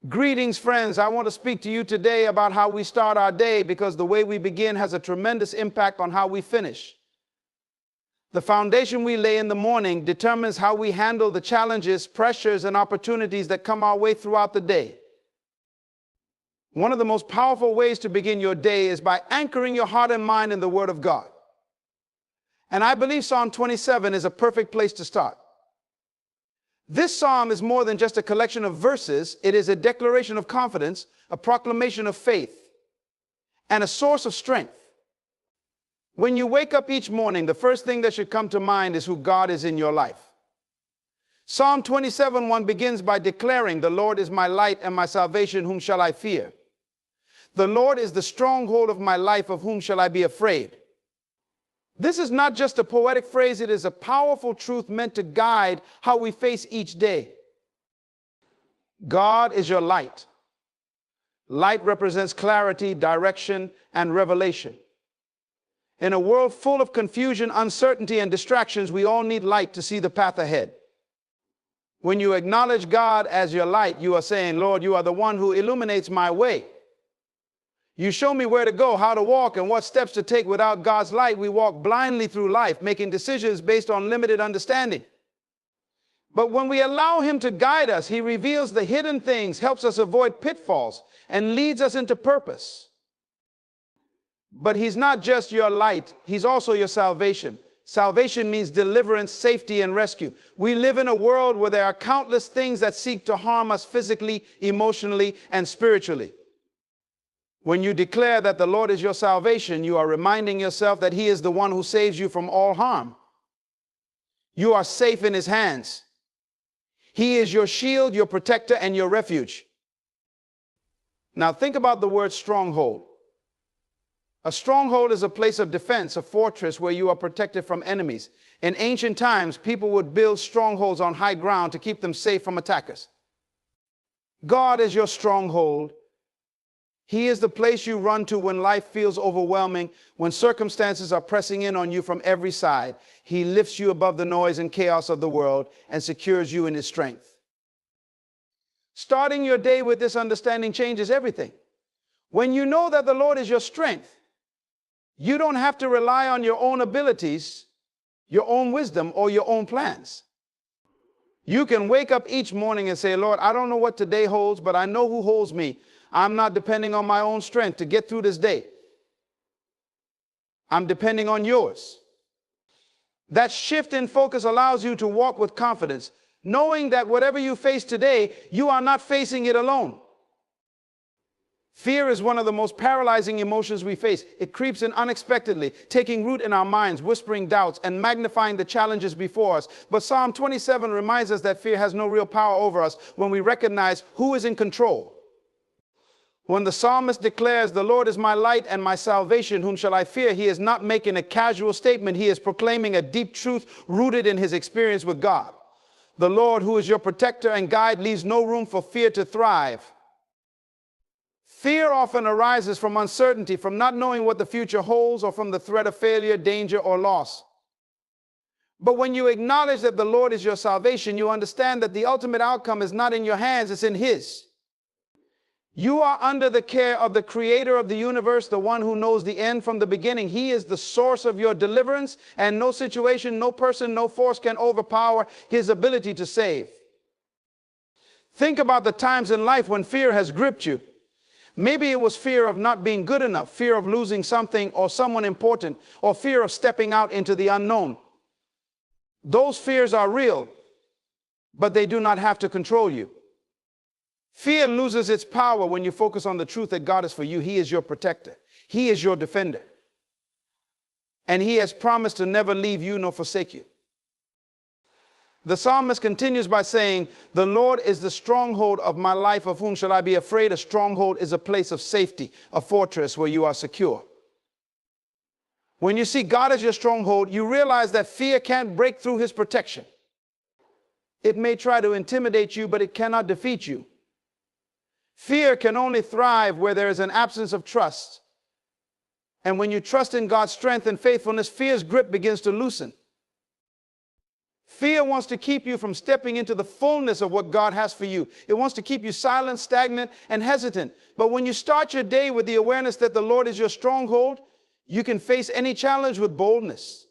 Greetings, friends. I want to speak to you today about how we start our day, because the way we begin has a tremendous impact on how we finish. The foundation we lay in the morning determines how we handle the challenges, pressures, and opportunities that come our way throughout the day. One of the most powerful ways to begin your day is by anchoring your heart and mind in the Word of God. And I believe Psalm 27 is a perfect place to start. This psalm is more than just a collection of verses. It is a declaration of confidence, a proclamation of faith, and a source of strength. When you wake up each morning, the first thing that should come to mind is who God is in your life. Psalm 27:1 begins by declaring, "The Lord is my light and my salvation, whom shall I fear? The Lord is the stronghold of my life, of whom shall I be afraid?" This is not just a poetic phrase, it is a powerful truth meant to guide how we face each day. God is your light. Light represents clarity, direction, and revelation. In a world full of confusion, uncertainty, and distractions, we all need light to see the path ahead. When you acknowledge God as your light, you are saying, "Lord, you are the one who illuminates my way. You show me where to go, how to walk, and what steps to take." Without God's light, we walk blindly through life, making decisions based on limited understanding. But when we allow Him to guide us, He reveals the hidden things, helps us avoid pitfalls, and leads us into purpose. But He's not just your light, He's also your salvation. Salvation means deliverance, safety, and rescue. We live in a world where there are countless things that seek to harm us physically, emotionally, and spiritually. When you declare that the Lord is your salvation, you are reminding yourself that He is the one who saves you from all harm. You are safe in His hands. He is your shield, your protector, and your refuge. Now think about the word stronghold. A stronghold is a place of defense, a fortress where you are protected from enemies. In ancient times, people would build strongholds on high ground to keep them safe from attackers. God is your stronghold. He is the place you run to when life feels overwhelming, when circumstances are pressing in on you from every side. He lifts you above the noise and chaos of the world and secures you in His strength. Starting your day with this understanding changes everything. When you know that the Lord is your strength, you don't have to rely on your own abilities, your own wisdom, or your own plans. You can wake up each morning and say, "Lord, I don't know what today holds, but I know who holds me. I'm not depending on my own strength to get through this day. I'm depending on yours." That shift in focus allows you to walk with confidence, knowing that whatever you face today, you are not facing it alone. Fear is one of the most paralyzing emotions we face. It creeps in unexpectedly, taking root in our minds, whispering doubts, and magnifying the challenges before us. But Psalm 27 reminds us that fear has no real power over us when we recognize who is in control. When the psalmist declares, "The Lord is my light and my salvation, whom shall I fear?" he is not making a casual statement. He is proclaiming a deep truth rooted in his experience with God. The Lord, who is your protector and guide, leaves no room for fear to thrive. Fear often arises from uncertainty, from not knowing what the future holds, or from the threat of failure, danger, or loss. But when you acknowledge that the Lord is your salvation, you understand that the ultimate outcome is not in your hands, it's in His. You are under the care of the Creator of the universe, the one who knows the end from the beginning. He is the source of your deliverance, and no situation, no person, no force can overpower His ability to save. Think about the times in life when fear has gripped you. Maybe it was fear of not being good enough, fear of losing something or someone important, or fear of stepping out into the unknown. Those fears are real, but they do not have to control you. Fear loses its power when you focus on the truth that God is for you. He is your protector. He is your defender. And He has promised to never leave you nor forsake you. The psalmist continues by saying, "The Lord is the stronghold of my life, of whom shall I be afraid?" A stronghold is a place of safety, a fortress where you are secure. When you see God as your stronghold, you realize that fear can't break through His protection. It may try to intimidate you, but it cannot defeat you. Fear can only thrive where there is an absence of trust. And when you trust in God's strength and faithfulness, fear's grip begins to loosen. Fear wants to keep you from stepping into the fullness of what God has for you. It wants to keep you silent, stagnant, and hesitant. But when you start your day with the awareness that the Lord is your stronghold, you can face any challenge with boldness.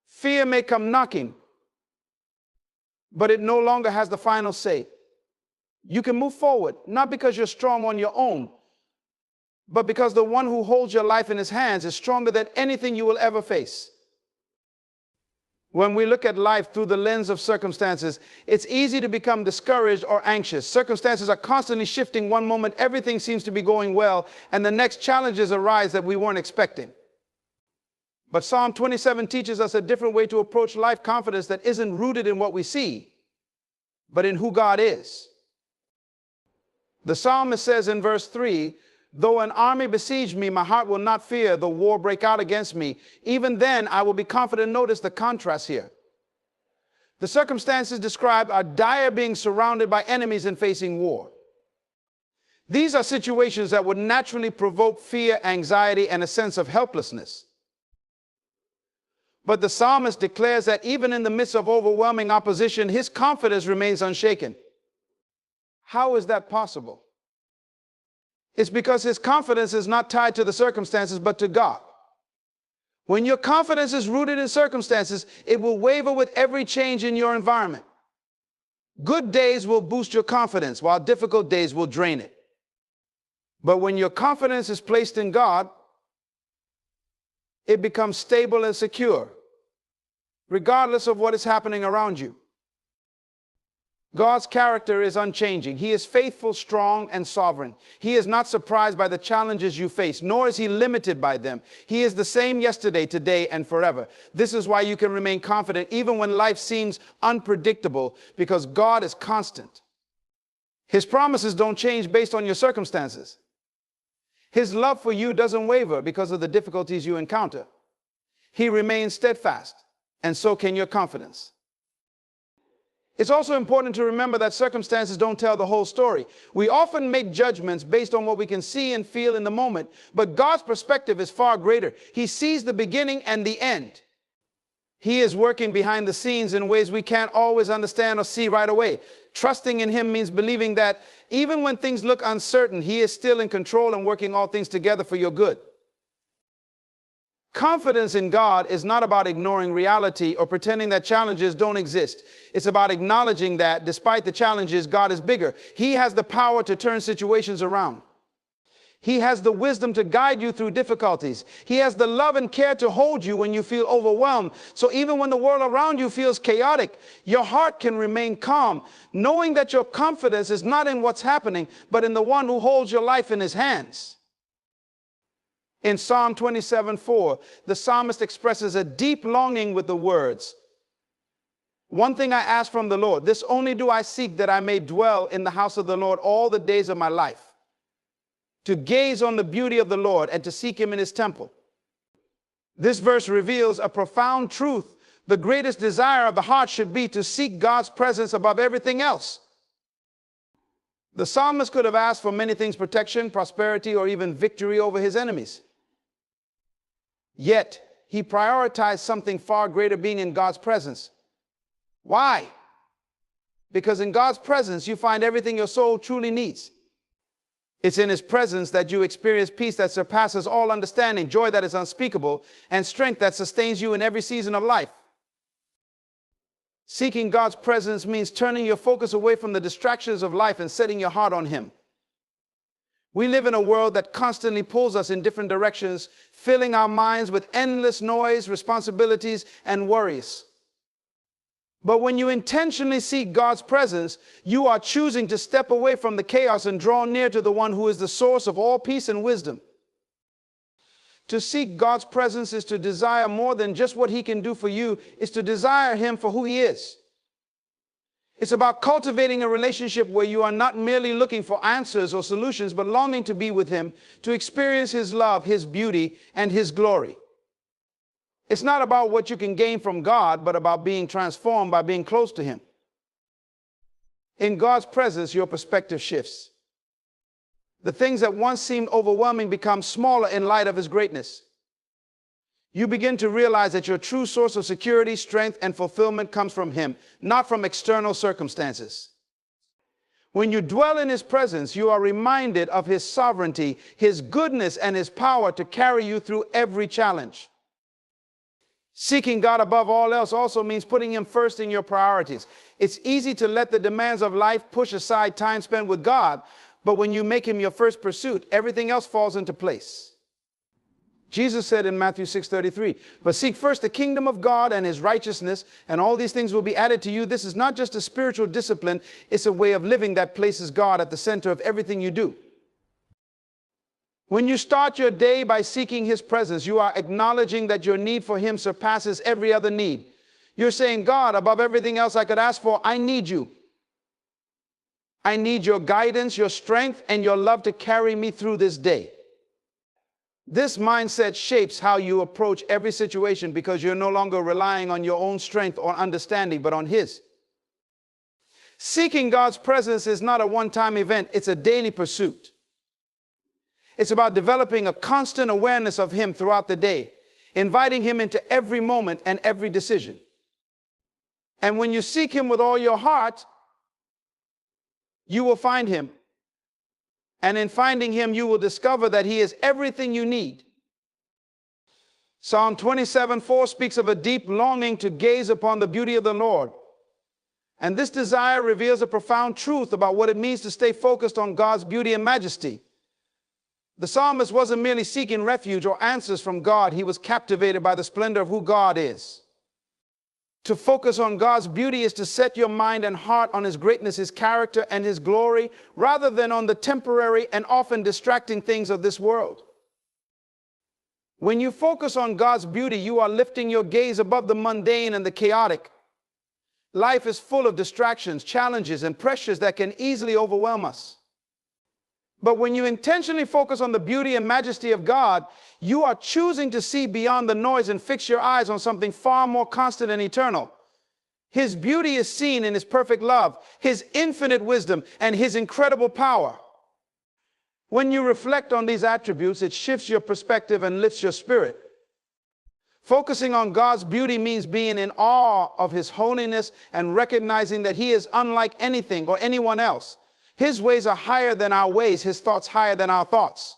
Fear may come knocking, but it no longer has the final say. You can move forward, not because you're strong on your own, but because the one who holds your life in his hands is stronger than anything you will ever face. When we look at life through the lens of circumstances, it's easy to become discouraged or anxious. Circumstances are constantly shifting. One moment, everything seems to be going well, and the next challenges arise that we weren't expecting. But Psalm 27 teaches us a different way to approach life confidence that isn't rooted in what we see, but in who God is. The psalmist says in verse 3, though an army besiege me, my heart will not fear. Though war break out against me, even then I will be confident. Notice the contrast here. The circumstances described are dire, being surrounded by enemies and facing war. These are situations that would naturally provoke fear, anxiety, and a sense of helplessness. But the psalmist declares that even in the midst of overwhelming opposition, his confidence remains unshaken. How is that possible? It's because his confidence is not tied to the circumstances, but to God. When your confidence is rooted in circumstances, it will waver with every change in your environment. Good days will boost your confidence, while difficult days will drain it. But when your confidence is placed in God, it becomes stable and secure, regardless of what is happening around you. God's character is unchanging. He is faithful, strong, and sovereign. He is not surprised by the challenges you face, nor is he limited by them. He is the same yesterday, today, and forever. This is why you can remain confident even when life seems unpredictable, because God is constant. His promises don't change based on your circumstances. His love for you doesn't waver because of the difficulties you encounter. He remains steadfast, and so can your confidence. It's also important to remember that circumstances don't tell the whole story. We often make judgments based on what we can see and feel in the moment, but God's perspective is far greater. He sees the beginning and the end. He is working behind the scenes in ways we can't always understand or see right away. Trusting in him means believing that even when things look uncertain, he is still in control and working all things together for your good. Confidence in God is not about ignoring reality or pretending that challenges don't exist. It's about acknowledging that despite the challenges, God is bigger. He has the power to turn situations around. He has the wisdom to guide you through difficulties. He has the love and care to hold you when you feel overwhelmed. So even when the world around you feels chaotic, your heart can remain calm, knowing that your confidence is not in what's happening, but in the one who holds your life in his hands. In Psalm 27:4, the psalmist expresses a deep longing with the words, one thing I ask from the Lord, this only do I seek, that I may dwell in the house of the Lord all the days of my life, to gaze on the beauty of the Lord and to seek him in his temple. This verse reveals a profound truth. The greatest desire of the heart should be to seek God's presence above everything else. The psalmist could have asked for many things: protection, prosperity, or even victory over his enemies. Yet, he prioritized something far greater, being in God's presence. Why? Because in God's presence, you find everything your soul truly needs. It's in his presence that you experience peace that surpasses all understanding, joy that is unspeakable, and strength that sustains you in every season of life. Seeking God's presence means turning your focus away from the distractions of life and setting your heart on him. We live in a world that constantly pulls us in different directions, filling our minds with endless noise, responsibilities, and worries. But when you intentionally seek God's presence, you are choosing to step away from the chaos and draw near to the one who is the source of all peace and wisdom. To seek God's presence is to desire more than just what he can do for you. It's to desire him for who he is. It's about cultivating a relationship where you are not merely looking for answers or solutions, but longing to be with him, to experience his love, his beauty, and his glory. It's not about what you can gain from God, but about being transformed by being close to him. In God's presence, your perspective shifts. The things that once seemed overwhelming become smaller in light of his greatness. you begin to realize that your true source of security, strength, and fulfillment comes from Him, not from external circumstances. When you dwell in His presence, you are reminded of His sovereignty, His goodness, and His power to carry you through every challenge. Seeking God above all else also means putting Him first in your priorities. It's easy to let the demands of life push aside time spent with God, but when you make Him your first pursuit, everything else falls into place. Jesus said in Matthew 6:33, "But seek first the kingdom of God and His righteousness, and all these things will be added to you." This is not just a spiritual discipline, it's a way of living that places God at the center of everything you do. When you start your day by seeking His presence, you are acknowledging that your need for Him surpasses every other need. You're saying, "God, above everything else I could ask for, I need you. I need your guidance, your strength, and your love to carry me through this day." This mindset shapes how you approach every situation because you're no longer relying on your own strength or understanding, but on His. Seeking God's presence is not a one-time event, it's a daily pursuit. It's about developing a constant awareness of Him throughout the day, inviting Him into every moment and every decision. And when you seek Him with all your heart, you will find Him. And in finding Him, you will discover that He is everything you need. Psalm 27:4 speaks of a deep longing to gaze upon the beauty of the Lord. And this desire reveals a profound truth about what it means to stay focused on God's beauty and majesty. The psalmist wasn't merely seeking refuge or answers from God. He was captivated by the splendor of who God is. To focus on God's beauty is to set your mind and heart on His greatness, His character, and His glory, rather than on the temporary and often distracting things of this world. When you focus on God's beauty, you are lifting your gaze above the mundane and the chaotic. Life is full of distractions, challenges, and pressures that can easily overwhelm us. But when you intentionally focus on the beauty and majesty of God, you are choosing to see beyond the noise and fix your eyes on something far more constant and eternal. His beauty is seen in His perfect love, His infinite wisdom, and His incredible power. When you reflect on these attributes, it shifts your perspective and lifts your spirit. Focusing on God's beauty means being in awe of His holiness and recognizing that He is unlike anything or anyone else. His ways are higher than our ways, His thoughts higher than our thoughts.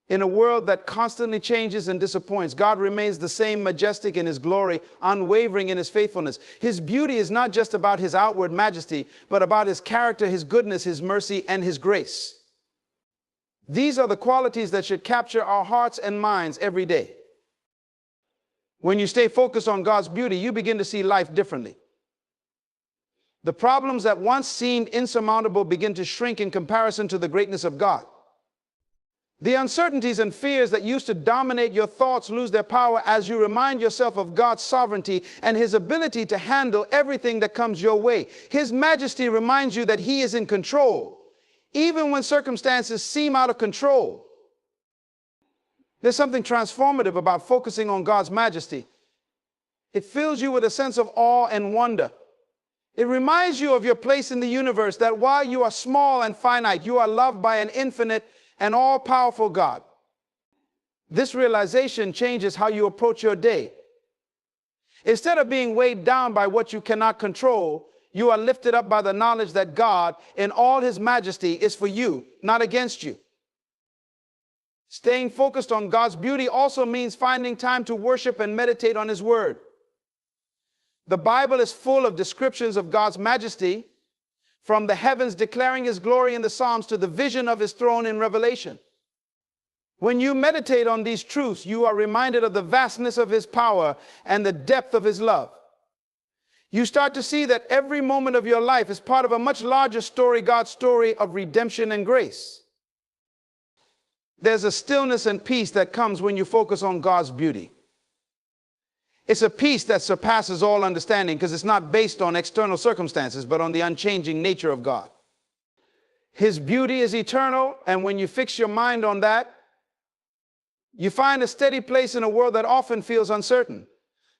In a world that constantly changes and disappoints, God remains the same, majestic in His glory, unwavering in His faithfulness. His beauty is not just about His outward majesty, but about His character, His goodness, His mercy, and His grace. These are the qualities that should capture our hearts and minds every day. When you stay focused on God's beauty, you begin to see life differently. The problems that once seemed insurmountable begin to shrink in comparison to the greatness of God. The uncertainties and fears that used to dominate your thoughts lose their power as you remind yourself of God's sovereignty and His ability to handle everything that comes your way. His majesty reminds you that He is in control, even when circumstances seem out of control. There's something transformative about focusing on God's majesty. It fills you with a sense of awe and wonder. It reminds you of your place in the universe, that while you are small and finite, you are loved by an infinite and all-powerful God. This realization changes how you approach your day. Instead of being weighed down by what you cannot control, you are lifted up by the knowledge that God, in all His majesty, is for you, not against you. Staying focused on God's beauty also means finding time to worship and meditate on His Word. The Bible is full of descriptions of God's majesty, from the heavens declaring His glory in the Psalms to the vision of His throne in Revelation. When you meditate on these truths, you are reminded of the vastness of His power and the depth of His love. You start to see that every moment of your life is part of a much larger story, God's story of redemption and grace. There's a stillness and peace that comes when you focus on God's beauty. It's a peace that surpasses all understanding because it's not based on external circumstances, but on the unchanging nature of God. His beauty is eternal, and when you fix your mind on that, you find a steady place in a world that often feels uncertain.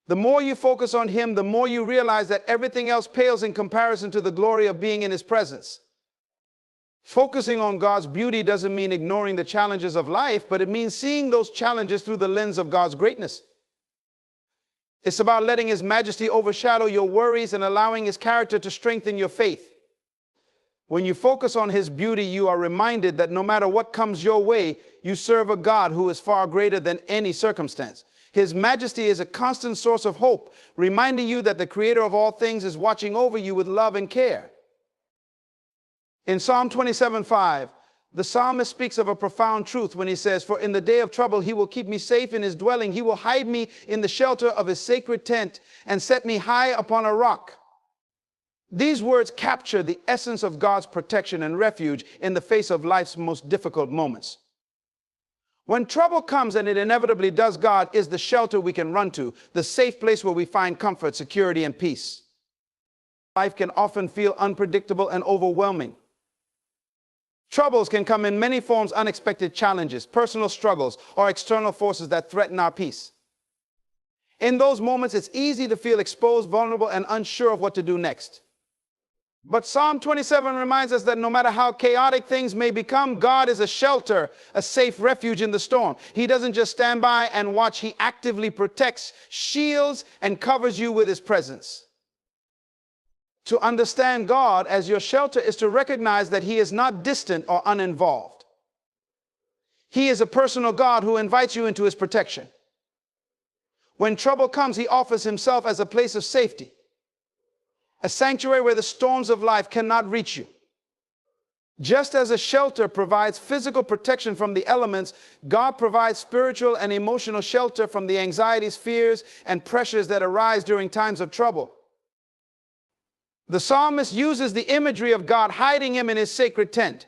The more you focus on Him, the more you realize that everything else pales in comparison to the glory of being in His presence. Focusing on God's beauty doesn't mean ignoring the challenges of life, but it means seeing those challenges through the lens of God's greatness. It's about letting His majesty overshadow your worries and allowing His character to strengthen your faith. When you focus on His beauty, you are reminded that no matter what comes your way, you serve a God who is far greater than any circumstance. His majesty is a constant source of hope, reminding you that the Creator of all things is watching over you with love and care. In Psalm 27:5, the psalmist speaks of a profound truth when he says, "For in the day of trouble He will keep me safe in His dwelling. He will hide me in the shelter of His sacred tent and set me high upon a rock." These words capture the essence of God's protection and refuge in the face of life's most difficult moments. When trouble comes, and it inevitably does, God is the shelter we can run to, the safe place where we find comfort, security, and peace. Life can often feel unpredictable and overwhelming. Troubles can come in many forms: unexpected challenges, personal struggles, or external forces that threaten our peace. In those moments, it's easy to feel exposed, vulnerable, and unsure of what to do next. But Psalm 27 reminds us that no matter how chaotic things may become, God is a shelter, a safe refuge in the storm. He doesn't just stand by and watch. He actively protects, shields, and covers you with His presence. To understand God as your shelter is to recognize that He is not distant or uninvolved. He is a personal God who invites you into His protection. When trouble comes, He offers Himself as a place of safety, a sanctuary where the storms of life cannot reach you. Just as a shelter provides physical protection from the elements, God provides spiritual and emotional shelter from the anxieties, fears, and pressures that arise during times of trouble. The psalmist uses the imagery of God hiding him in His sacred tent.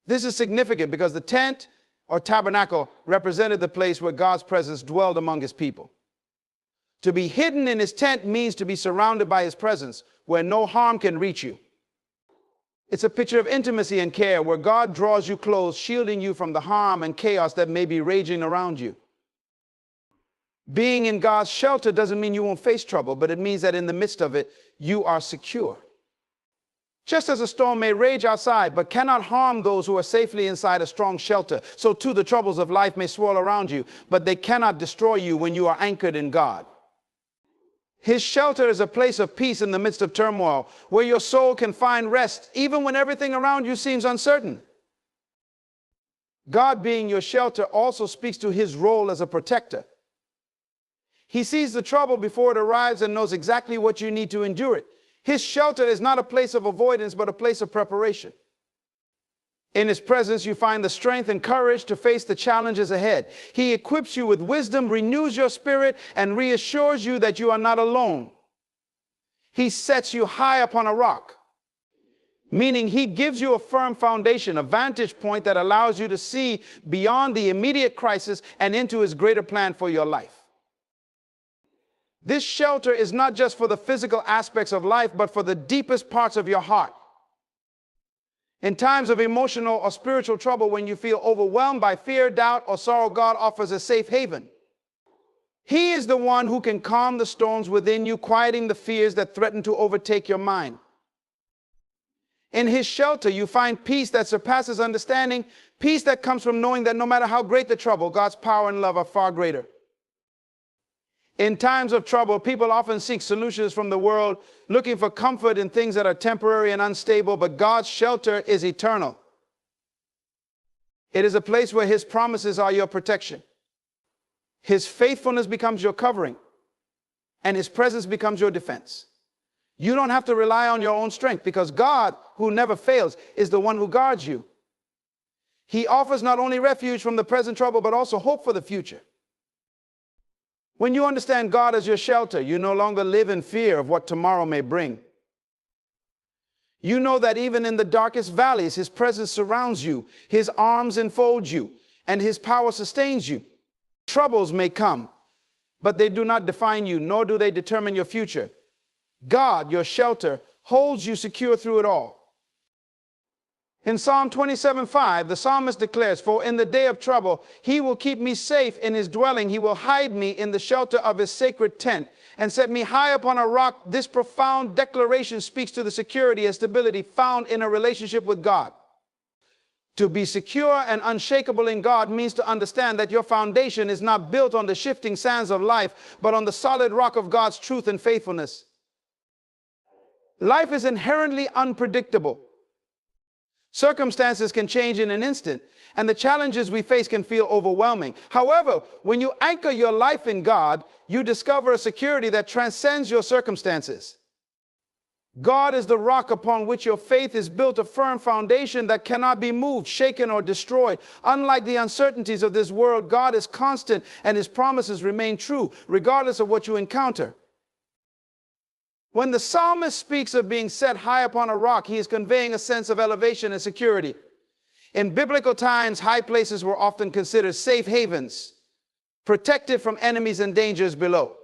This is significant because the tent or tabernacle represented the place where God's presence dwelled among His people. To be hidden in His tent means to be surrounded by His presence, where no harm can reach you. It's a picture of intimacy and care, where God draws you close, shielding you from the harm and chaos that may be raging around you. Being in God's shelter doesn't mean you won't face trouble, but it means that in the midst of it, you are secure. Just as a storm may rage outside, but cannot harm those who are safely inside a strong shelter, so too the troubles of life may swirl around you, but they cannot destroy you when you are anchored in God. His shelter is a place of peace in the midst of turmoil, where your soul can find rest, even when everything around you seems uncertain. God being your shelter also speaks to His role as a protector. He sees the trouble before it arrives and knows exactly what you need to endure it. His shelter is not a place of avoidance, but a place of preparation. In His presence, you find the strength and courage to face the challenges ahead. He equips you with wisdom, renews your spirit, and reassures you that you are not alone. He sets you high upon a rock, meaning He gives you a firm foundation, a vantage point that allows you to see beyond the immediate crisis and into His greater plan for your life. This shelter is not just for the physical aspects of life, but for the deepest parts of your heart. In times of emotional or spiritual trouble, when you feel overwhelmed by fear, doubt, or sorrow, God offers a safe haven. He is the one who can calm the storms within you, quieting the fears that threaten to overtake your mind. In His shelter, you find peace that surpasses understanding, peace that comes from knowing that no matter how great the trouble, God's power and love are far greater. In times of trouble, people often seek solutions from the world, looking for comfort in things that are temporary and unstable, but God's shelter is eternal. It is a place where His promises are your protection. His faithfulness becomes your covering, and His presence becomes your defense. You don't have to rely on your own strength, because God, who never fails, is the one who guards you. He offers not only refuge from the present trouble, but also hope for the future. When you understand God as your shelter, you no longer live in fear of what tomorrow may bring. You know that even in the darkest valleys, His presence surrounds you, His arms enfold you, and His power sustains you. Troubles may come, but they do not define you, nor do they determine your future. God, your shelter, holds you secure through it all. In Psalm 27:5, the psalmist declares, "For in the day of trouble, He will keep me safe in His dwelling. He will hide me in the shelter of His sacred tent and set me high upon a rock." This profound declaration speaks to the security and stability found in a relationship with God. To be secure and unshakable in God means to understand that your foundation is not built on the shifting sands of life, but on the solid rock of God's truth and faithfulness. Life is inherently unpredictable. Circumstances can change in an instant, and the challenges we face can feel overwhelming. However, when you anchor your life in God, you discover a security that transcends your circumstances. God is the rock upon which your faith is built, a firm foundation that cannot be moved, shaken, or destroyed. Unlike the uncertainties of this world, God is constant and his promises remain true, regardless of what you encounter. When the psalmist speaks of being set high upon a rock, he is conveying a sense of elevation and security. In biblical times, high places were often considered safe havens, protected from enemies and dangers below.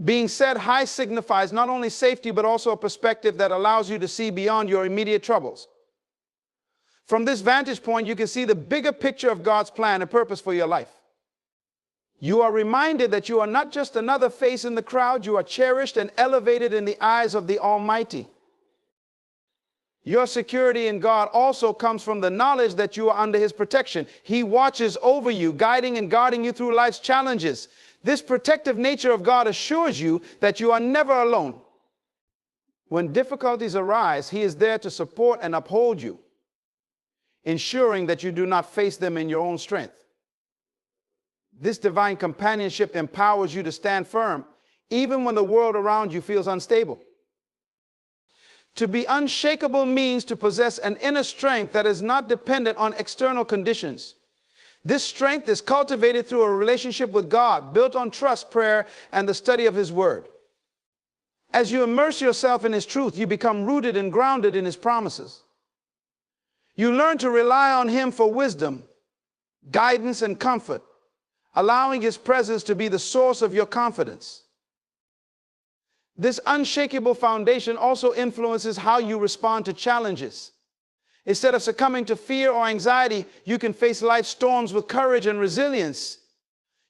Being set high signifies not only safety, but also a perspective that allows you to see beyond your immediate troubles. From this vantage point, you can see the bigger picture of God's plan and purpose for your life. You are reminded that you are not just another face in the crowd, you are cherished and elevated in the eyes of the Almighty. Your security in God also comes from the knowledge that you are under his protection. He watches over you, guiding and guarding you through life's challenges. This protective nature of God assures you that you are never alone. When difficulties arise, he is there to support and uphold you, ensuring that you do not face them in your own strength. This divine companionship empowers you to stand firm, even when the world around you feels unstable. To be unshakable means to possess an inner strength that is not dependent on external conditions. This strength is cultivated through a relationship with God, built on trust, prayer, and the study of his word. As you immerse yourself in his truth, you become rooted and grounded in his promises. You learn to rely on him for wisdom, guidance, and comfort, allowing his presence to be the source of your confidence. This unshakable foundation also influences how you respond to challenges. Instead of succumbing to fear or anxiety, you can face life's storms with courage and resilience.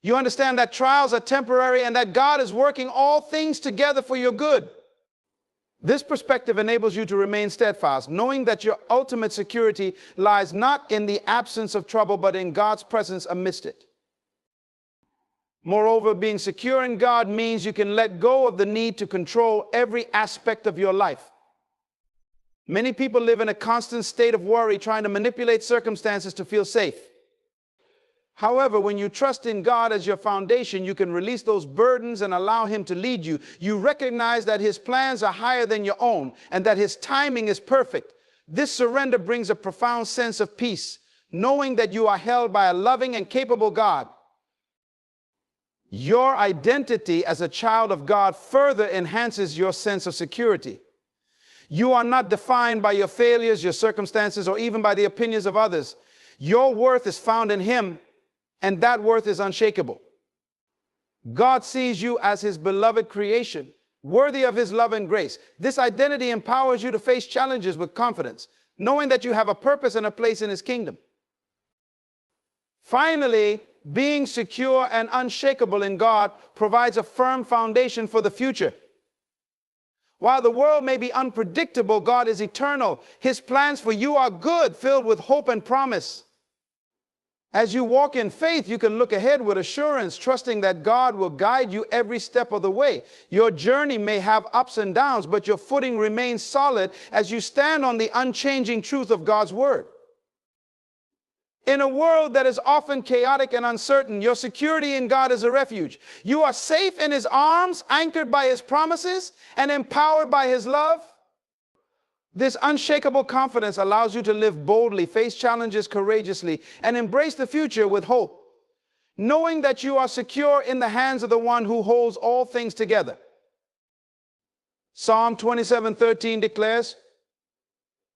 You understand that trials are temporary and that God is working all things together for your good. This perspective enables you to remain steadfast, knowing that your ultimate security lies not in the absence of trouble, but in God's presence amidst it. Moreover, being secure in God means you can let go of the need to control every aspect of your life. Many people live in a constant state of worry, trying to manipulate circumstances to feel safe. However, when you trust in God as your foundation, you can release those burdens and allow him to lead you. You recognize that his plans are higher than your own and that his timing is perfect. This surrender brings a profound sense of peace, knowing that you are held by a loving and capable God. Your identity as a child of God further enhances your sense of security. You are not defined by your failures, your circumstances, or even by the opinions of others. Your worth is found in him, and that worth is unshakable. God sees you as his beloved creation, worthy of his love and grace. This identity empowers you to face challenges with confidence, knowing that you have a purpose and a place in his kingdom. Finally, being secure and unshakable in God provides a firm foundation for the future. While the world may be unpredictable, God is eternal. His plans for you are good, filled with hope and promise. As you walk in faith, you can look ahead with assurance, trusting that God will guide you every step of the way. Your journey may have ups and downs, but your footing remains solid as you stand on the unchanging truth of God's word. In a world that is often chaotic and uncertain, your security in God is a refuge. You are safe in his arms, anchored by his promises, and empowered by his love. This unshakable confidence allows you to live boldly, face challenges courageously, and embrace the future with hope, knowing that you are secure in the hands of the one who holds all things together. Psalm 27:13 declares,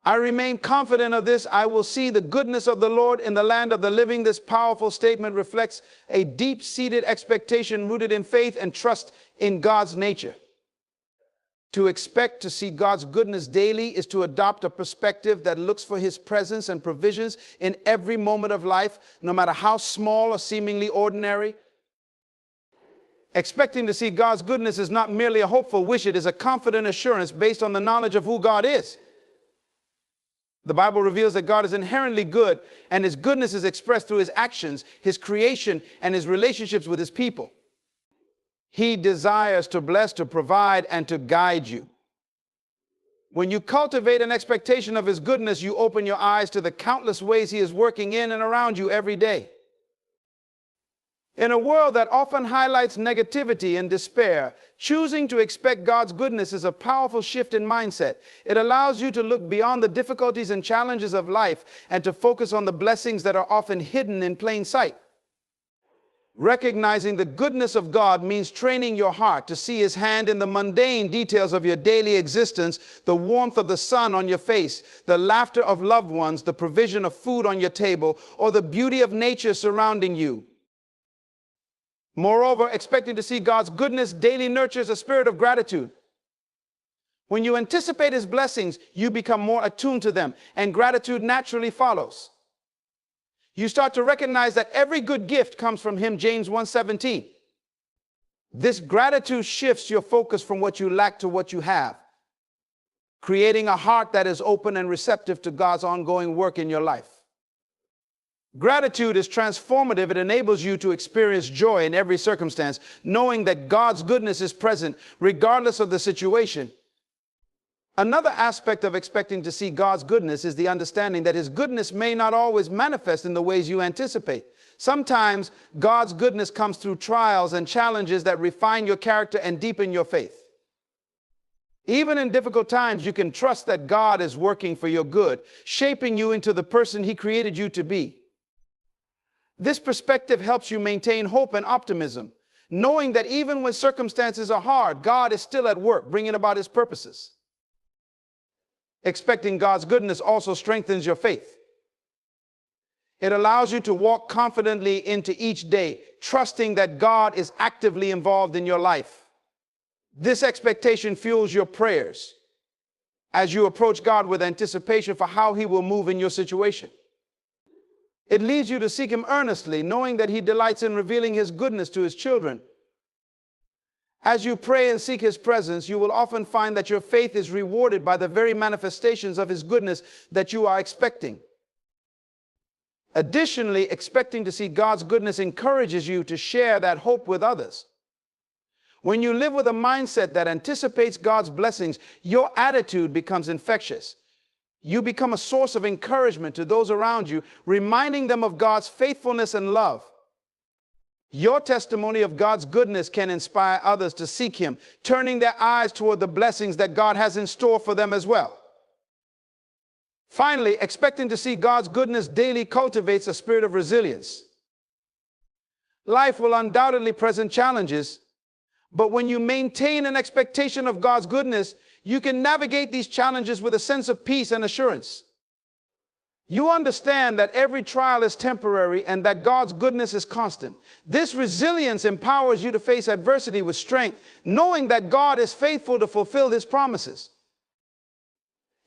I remain confident of this. I will see the goodness of the Lord in the land of the living. This powerful statement reflects a deep-seated expectation rooted in faith and trust in God's nature. To expect to see God's goodness daily is to adopt a perspective that looks for his presence and provisions in every moment of life, no matter how small or seemingly ordinary. Expecting to see God's goodness is not merely a hopeful wish, it is a confident assurance based on the knowledge of who God is. The Bible reveals that God is inherently good, and his goodness is expressed through his actions, his creation, and his relationships with his people. He desires to bless, to provide, and to guide you. When you cultivate an expectation of his goodness, you open your eyes to the countless ways he is working in and around you every day. In a world that often highlights negativity and despair, choosing to expect God's goodness is a powerful shift in mindset. It allows you to look beyond the difficulties and challenges of life and to focus on the blessings that are often hidden in plain sight. Recognizing the goodness of God means training your heart to see his hand in the mundane details of your daily existence, the warmth of the sun on your face, the laughter of loved ones, the provision of food on your table, or the beauty of nature surrounding you. Moreover, expecting to see God's goodness daily nurtures a spirit of gratitude. When you anticipate his blessings, you become more attuned to them, and gratitude naturally follows. You start to recognize that every good gift comes from him, James 1:17. This gratitude shifts your focus from what you lack to what you have, creating a heart that is open and receptive to God's ongoing work in your life. Gratitude is transformative. It enables you to experience joy in every circumstance, knowing that God's goodness is present regardless of the situation. Another aspect of expecting to see God's goodness is the understanding that his goodness may not always manifest in the ways you anticipate. Sometimes God's goodness comes through trials and challenges that refine your character and deepen your faith. Even in difficult times, you can trust that God is working for your good, shaping you into the person he created you to be. This perspective helps you maintain hope and optimism, knowing that even when circumstances are hard, God is still at work, bringing about his purposes. Expecting God's goodness also strengthens your faith. It allows you to walk confidently into each day, trusting that God is actively involved in your life. This expectation fuels your prayers as you approach God with anticipation for how he will move in your situation. It leads you to seek him earnestly, knowing that he delights in revealing his goodness to his children. As you pray and seek his presence, you will often find that your faith is rewarded by the very manifestations of his goodness that you are expecting. Additionally, expecting to see God's goodness encourages you to share that hope with others. When you live with a mindset that anticipates God's blessings, your attitude becomes infectious. You become a source of encouragement to those around you, reminding them of God's faithfulness and love. Your testimony of God's goodness can inspire others to seek him, turning their eyes toward the blessings that God has in store for them as well. Finally, expecting to see God's goodness daily cultivates a spirit of resilience. Life will undoubtedly present challenges, but when you maintain an expectation of God's goodness, you can navigate these challenges with a sense of peace and assurance. You understand that every trial is temporary and that God's goodness is constant. This resilience empowers you to face adversity with strength, knowing that God is faithful to fulfill his promises.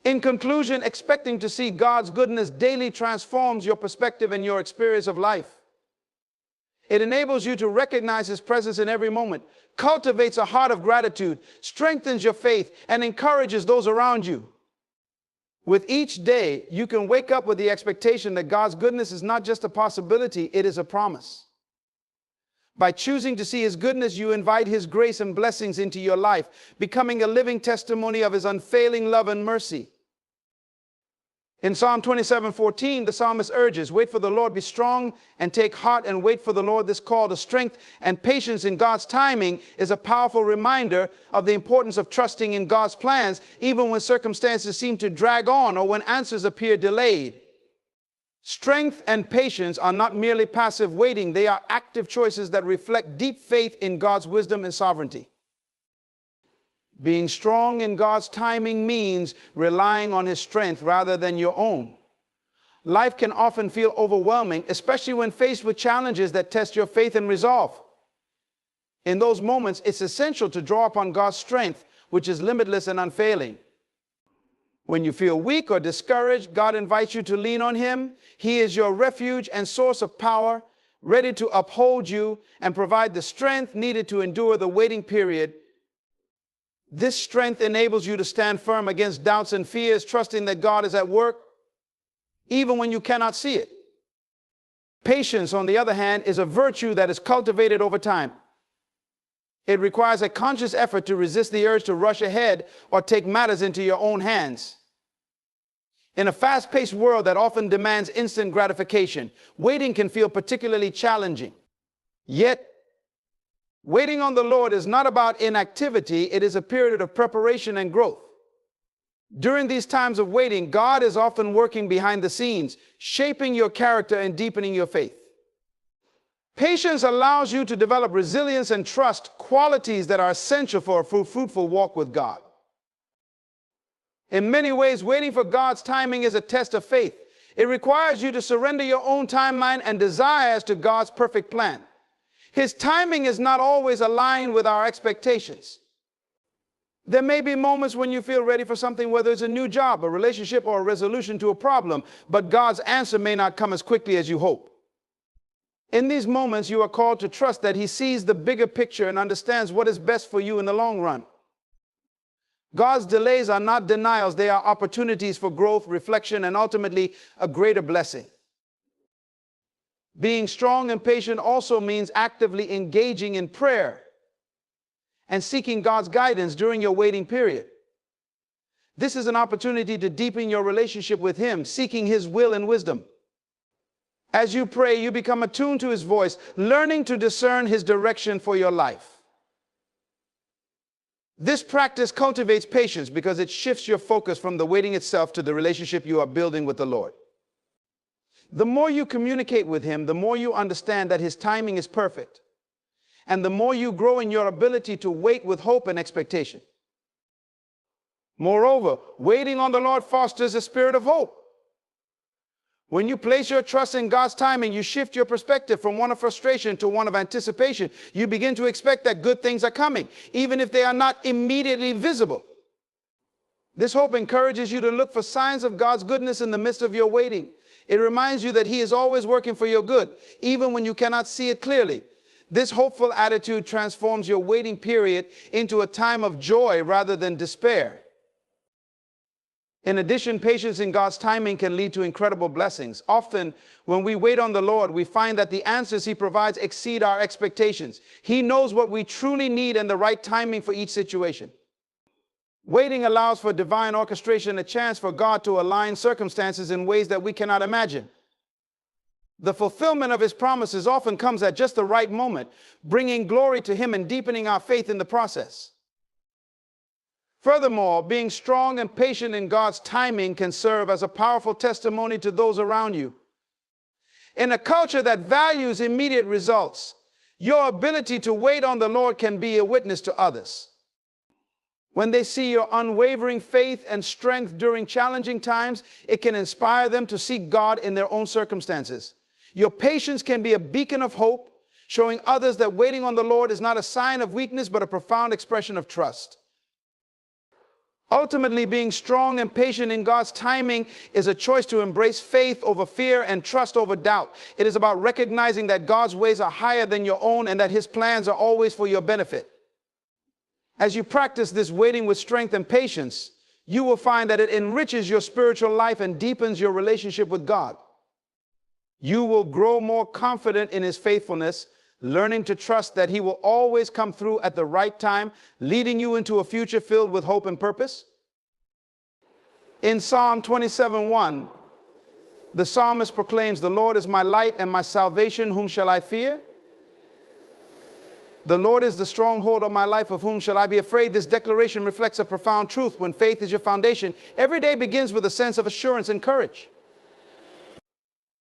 In conclusion, expecting to see God's goodness daily transforms your perspective and your experience of life. It enables you to recognize his presence in every moment, cultivates a heart of gratitude, strengthens your faith, and encourages those around you. With each day, you can wake up with the expectation that God's goodness is not just a possibility, it is a promise. By choosing to see his goodness, you invite his grace and blessings into your life, becoming a living testimony of his unfailing love and mercy. In Psalm 27:14, the psalmist urges, wait for the Lord, be strong and take heart and wait for the Lord. This call to strength and patience in God's timing is a powerful reminder of the importance of trusting in God's plans, even when circumstances seem to drag on or when answers appear delayed. Strength and patience are not merely passive waiting. They are active choices that reflect deep faith in God's wisdom and sovereignty. Being strong in God's timing means relying on his strength rather than your own. Life can often feel overwhelming, especially when faced with challenges that test your faith and resolve. In those moments, it's essential to draw upon God's strength, which is limitless and unfailing. When you feel weak or discouraged, God invites you to lean on him. He is your refuge and source of power, ready to uphold you and provide the strength needed to endure the waiting period. This strength enables you to stand firm against doubts and fears, trusting that God is at work. even when you cannot see it. Patience, on the other hand, is a virtue that is cultivated over time. It requires a conscious effort to resist the urge to rush ahead or take matters into your own hands. In a fast-paced world that often demands instant gratification, waiting can feel particularly challenging. Yet, waiting on the Lord is not about inactivity, it is a period of preparation and growth. During these times of waiting, God is often working behind the scenes, shaping your character and deepening your faith. Patience allows you to develop resilience and trust, qualities that are essential for a fruitful walk with God. In many ways, waiting for God's timing is a test of faith. It requires you to surrender your own timeline and desires to God's perfect plan. His timing is not always aligned with our expectations. There may be moments when you feel ready for something, whether it's a new job, a relationship, or a resolution to a problem, but God's answer may not come as quickly as you hope. In these moments, you are called to trust that He sees the bigger picture and understands what is best for you in the long run. God's delays are not denials, they are opportunities for growth, reflection, and ultimately a greater blessing. Being strong and patient also means actively engaging in prayer and seeking God's guidance during your waiting period. This is an opportunity to deepen your relationship with Him, seeking His will and wisdom. As you pray, you become attuned to His voice, learning to discern His direction for your life. This practice cultivates patience because it shifts your focus from the waiting itself to the relationship you are building with the Lord. The more you communicate with Him, the more you understand that His timing is perfect, and the more you grow in your ability to wait with hope and expectation. Moreover, waiting on the Lord fosters a spirit of hope. When you place your trust in God's timing, you shift your perspective from one of frustration to one of anticipation. You begin to expect that good things are coming, even if they are not immediately visible. This hope encourages you to look for signs of God's goodness in the midst of your waiting. It reminds you that He is always working for your good, even when you cannot see it clearly. This hopeful attitude transforms your waiting period into a time of joy rather than despair. In addition, patience in God's timing can lead to incredible blessings. Often, when we wait on the Lord, we find that the answers He provides exceed our expectations. He knows what we truly need and the right timing for each situation. Waiting allows for divine orchestration, a chance for God to align circumstances in ways that we cannot imagine. The fulfillment of His promises often comes at just the right moment, bringing glory to Him and deepening our faith in the process. Furthermore, being strong and patient in God's timing can serve as a powerful testimony to those around you. In a culture that values immediate results, your ability to wait on the Lord can be a witness to others. When they see your unwavering faith and strength during challenging times, it can inspire them to seek God in their own circumstances. Your patience can be a beacon of hope, showing others that waiting on the Lord is not a sign of weakness, but a profound expression of trust. Ultimately, being strong and patient in God's timing is a choice to embrace faith over fear and trust over doubt. It is about recognizing that God's ways are higher than your own and that His plans are always for your benefit. As you practice this waiting with strength and patience, you will find that it enriches your spiritual life and deepens your relationship with God. You will grow more confident in His faithfulness, learning to trust that He will always come through at the right time, leading you into a future filled with hope and purpose. In Psalm 27:1, the psalmist proclaims, "The Lord is my light and my salvation, whom shall I fear? The Lord is the stronghold of my life, of whom shall I be afraid?" This declaration reflects a profound truth. When faith is your foundation, every day begins with a sense of assurance and courage.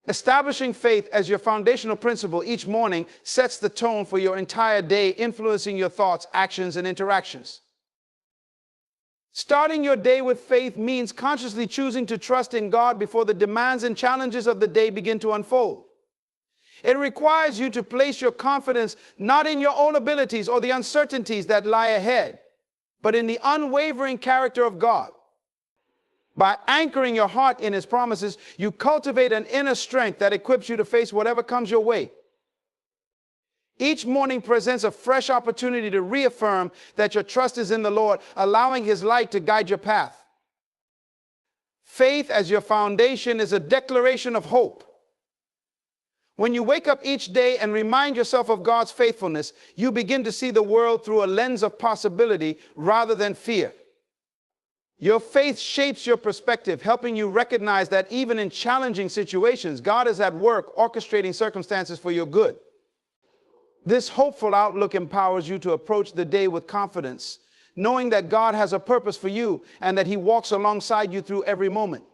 Establishing faith as your foundational principle each morning sets the tone for your entire day, influencing your thoughts, actions, and interactions. Starting your day with faith means consciously choosing to trust in God before the demands and challenges of the day begin to unfold. It requires you to place your confidence not in your own abilities or the uncertainties that lie ahead, but in the unwavering character of God. By anchoring your heart in His promises, you cultivate an inner strength that equips you to face whatever comes your way. Each morning presents a fresh opportunity to reaffirm that your trust is in the Lord, allowing His light to guide your path. Faith as your foundation is a declaration of hope. When you wake up each day and remind yourself of God's faithfulness, you begin to see the world through a lens of possibility rather than fear. Your faith shapes your perspective, helping you recognize that even in challenging situations, God is at work orchestrating circumstances for your good. This hopeful outlook empowers you to approach the day with confidence, knowing that God has a purpose for you and that He walks alongside you through every moment.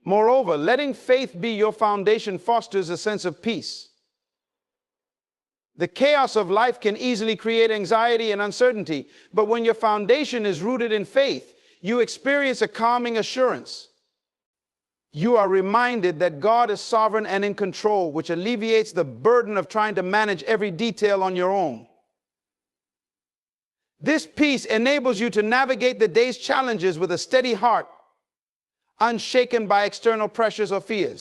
Moreover, letting faith be your foundation fosters a sense of peace. The chaos of life can easily create anxiety and uncertainty, but when your foundation is rooted in faith, you experience a calming assurance. You are reminded that God is sovereign and in control, which alleviates the burden of trying to manage every detail on your own. This peace enables you to navigate the day's challenges with a steady heart, unshaken by external pressures or fears.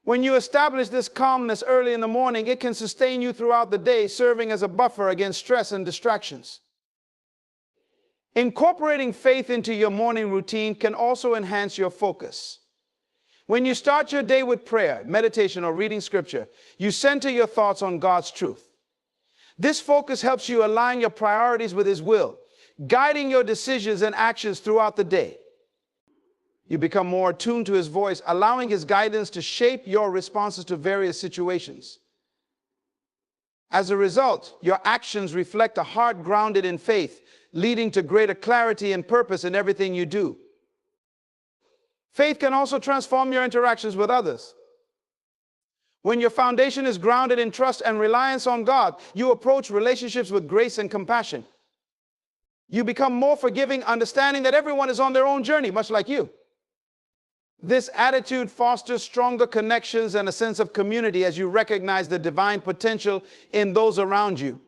When you establish this calmness early in the morning, it can sustain you throughout the day, serving as a buffer against stress and distractions. Incorporating faith into your morning routine can also enhance your focus. When you start your day with prayer, meditation, or reading scripture, you center your thoughts on God's truth. This focus helps you align your priorities with His will, guiding your decisions and actions throughout the day. You become more attuned to His voice, allowing His guidance to shape your responses to various situations. As a result, your actions reflect a heart grounded in faith, leading to greater clarity and purpose in everything you do. Faith can also transform your interactions with others. When your foundation is grounded in trust and reliance on God, you approach relationships with grace and compassion. You become more forgiving, understanding that everyone is on their own journey, much like you. This attitude fosters stronger connections and a sense of community as you recognize the divine potential in those around you.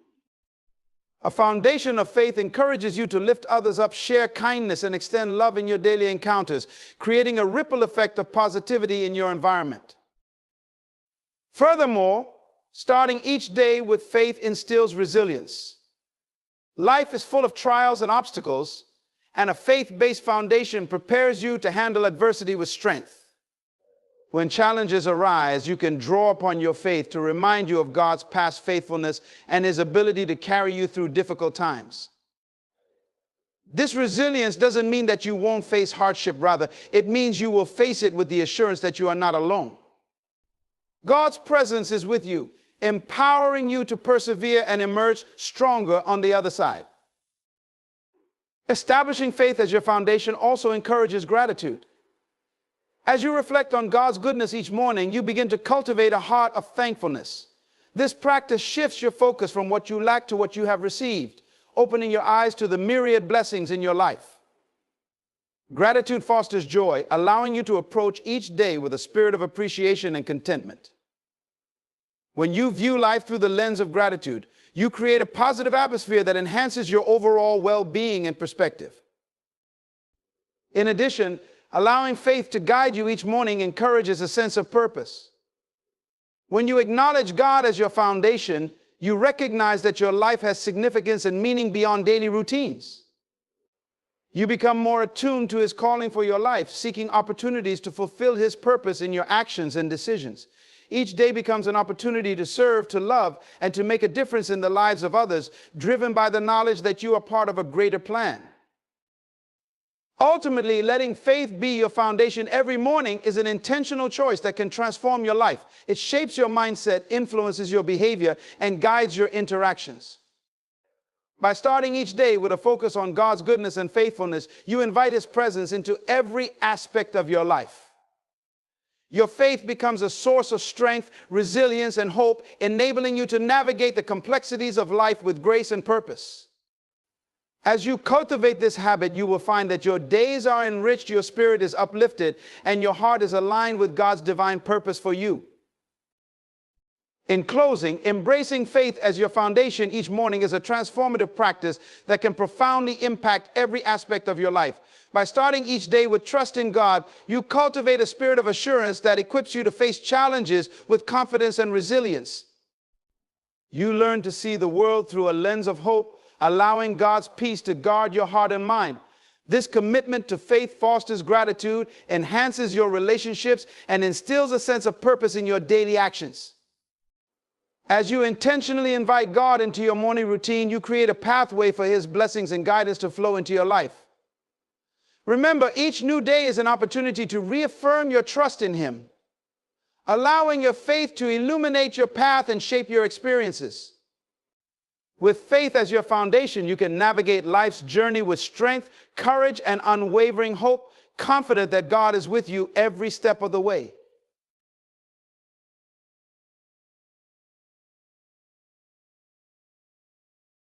A foundation of faith encourages you to lift others up, share kindness, and extend love in your daily encounters, creating a ripple effect of positivity in your environment. Furthermore, starting each day with faith instills resilience. Life is full of trials and obstacles, and a faith-based foundation prepares you to handle adversity with strength. When challenges arise, you can draw upon your faith to remind you of God's past faithfulness and His ability to carry you through difficult times. This resilience doesn't mean that you won't face hardship. Rather, it means you will face it with the assurance that you are not alone. God's presence is with you, empowering you to persevere and emerge stronger on the other side. Establishing faith as your foundation also encourages gratitude. As you reflect on God's goodness each morning, you begin to cultivate a heart of thankfulness. This practice shifts your focus from what you lack to what you have received, opening your eyes to the myriad blessings in your life. Gratitude fosters joy, allowing you to approach each day with a spirit of appreciation and contentment. When you view life through the lens of gratitude, you create a positive atmosphere that enhances your overall well-being and perspective. In addition, allowing faith to guide you each morning encourages a sense of purpose. When you acknowledge God as your foundation, you recognize that your life has significance and meaning beyond daily routines. You become more attuned to His calling for your life, seeking opportunities to fulfill His purpose in your actions and decisions. Each day becomes an opportunity to serve, to love, and to make a difference in the lives of others, driven by the knowledge that you are part of a greater plan. Ultimately, letting faith be your foundation every morning is an intentional choice that can transform your life. It shapes your mindset, influences your behavior, and guides your interactions. By starting each day with a focus on God's goodness and faithfulness, you invite His presence into every aspect of your life. Your faith becomes a source of strength, resilience, and hope, enabling you to navigate the complexities of life with grace and purpose. As you cultivate this habit, you will find that your days are enriched, your spirit is uplifted, and your heart is aligned with God's divine purpose for you. In closing, embracing faith as your foundation each morning is a transformative practice that can profoundly impact every aspect of your life. By starting each day with trust in God, you cultivate a spirit of assurance that equips you to face challenges with confidence and resilience. You learn to see the world through a lens of hope, allowing God's peace to guard your heart and mind. This commitment to faith fosters gratitude, enhances your relationships, and instills a sense of purpose in your daily actions. As you intentionally invite God into your morning routine, you create a pathway for His blessings and guidance to flow into your life. Remember, each new day is an opportunity to reaffirm your trust in Him, allowing your faith to illuminate your path and shape your experiences. With faith as your foundation, you can navigate life's journey with strength, courage, and unwavering hope, confident that God is with you every step of the way.